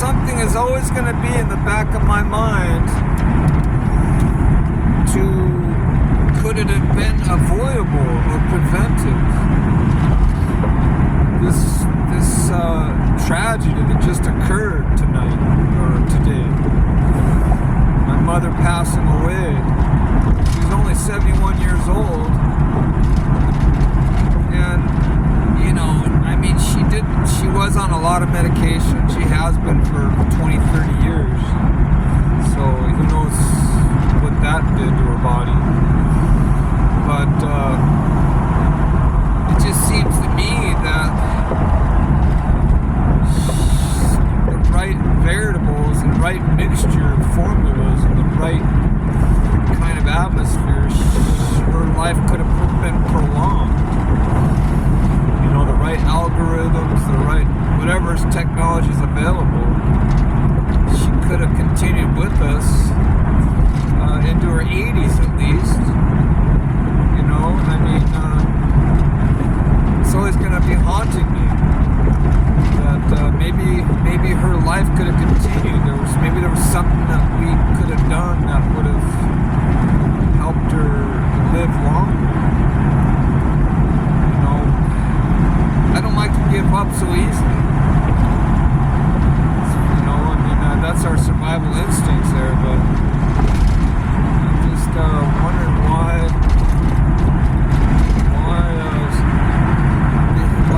something is always going to be in the back of my mind could it have been avoidable or prevented? This tragedy that just occurred tonight or today. My mother passing away. She was only 71 years old. And, you know, I mean, she was on a lot of medication. She has been for 20, 30 years. So who knows what that did to her body. But it just seems to me that the right variables and right mixture of formulas and the right kind of atmosphere, her life could have been prolonged. You know, the right algorithms, the right whatever technology is available, she could have continued with us into her 80s at least. You know, I mean, it's always going to be haunting me that maybe her life could have continued. Maybe there was something that we could have done that would have helped her live longer. You know, I don't like to give up so easily. You know, I mean, that's our survival instincts there, but I'm just wondering why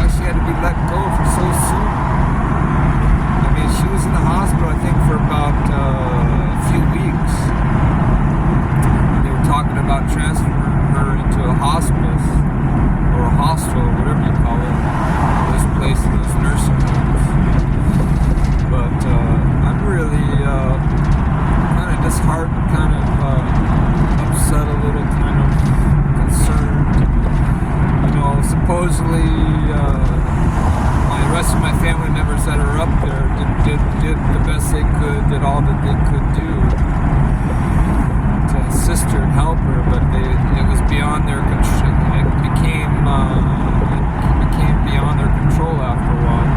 she had to be let go for so soon. I mean, she was in the hospital, I think, for about a few weeks. They were talking about transferring her into a hospice or a hostel, whatever you call it. Those places, those nursing homes. But I'm really kind of disheartened, kind of upset a little, kind of concerned. You know, supposedly the rest of my family members that are up there did the best they could, did all that they could do to assist her and help her, but it was beyond their control. It became beyond their control after a while,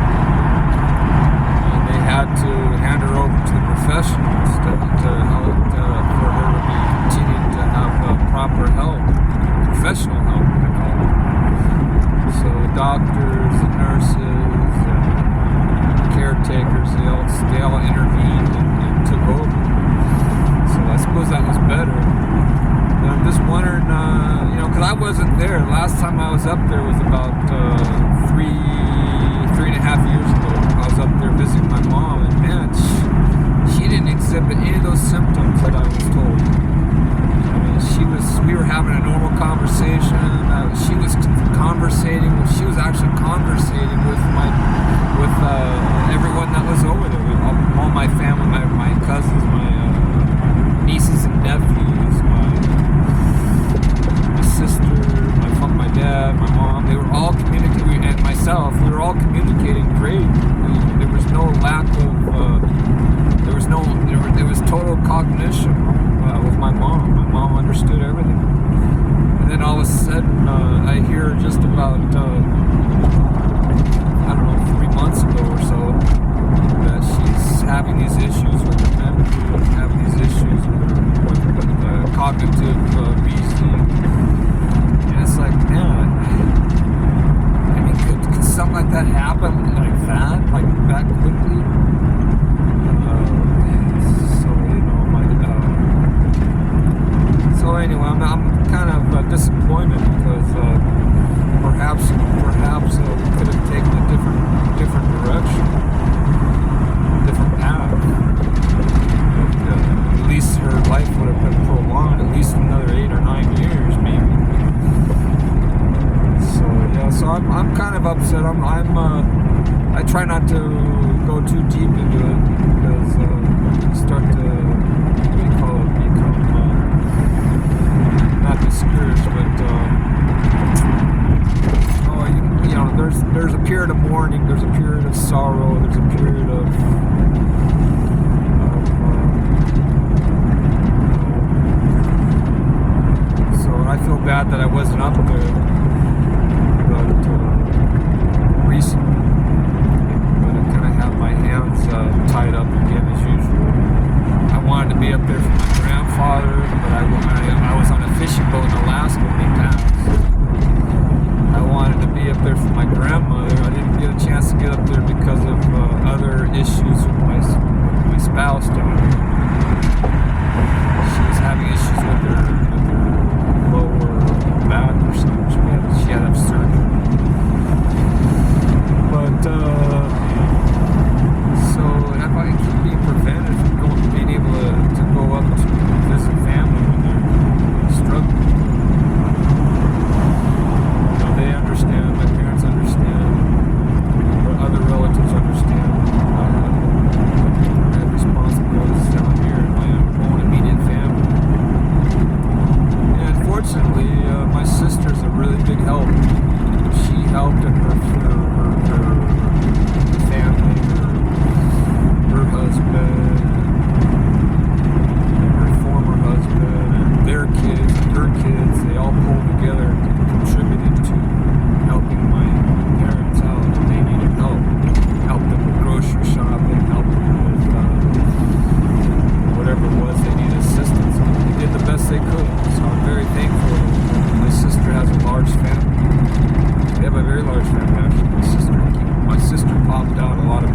and they had to hand her over to the professionals to help for her to be continuing to have proper help, professional help. So doctors and nurses and caretakers, they all intervened and took over. So I suppose that was better. And I'm just wondering, you know, because I wasn't there. Last time I was up there was about 3.5 years ago. I was up there visiting my mom, and man, she didn't exhibit any of those symptoms that I was told. We were having a normal conversation. She was conversating. She was actually conversating with everyone that was over there. All my family, my cousins, my nieces and nephews, my sister, my dad, my mom. They were all communicating, and myself. We were all communicating great. There was no lack of. There was total cognition with my mom. My mom understood everything. And then all of a sudden, I hear just about, I don't know, 3 months ago or so, that she's having these issues with her memory, having these issues with cognitive reasoning. And it's like, man, I mean, could something like that happen like that, like that quickly? So anyway, I'm kind of disappointed because perhaps we could have taken a different direction, different path. At least her life would have been prolonged, at least another 8 or 9 years, maybe. So yeah, so I'm kind of upset. I try not to go too deep into it because start to become not discouraged, but you know, there's a period of mourning, there's a period of sorrow, there's a period of so I feel bad that I wasn't up there, but recently, but I kind of have my hands tied up fishing boat in Alaska when he passed. I wanted to be up there for my grandmother. I didn't get a chance to get up there because of other issues with my spouse down here. She was having issues with her lower back or something. She had to have surgery. But so if I keep being prevented from being able to go up to visit family when they're struggling. They understand, my parents understand, but other relatives understand. I have responsibilities down here in my own immediate family. And fortunately, my sister's a really big help. She helped in her family, her husband, her former husband, and their kids, and her kids. They all pulled together and contributed to helping my parents out when they needed help. Help them with grocery shopping, help them with whatever it was they needed assistance on. They did the best they could, so I'm very thankful. My sister has a large family. They have a very large family, actually. My sister popped out a lot of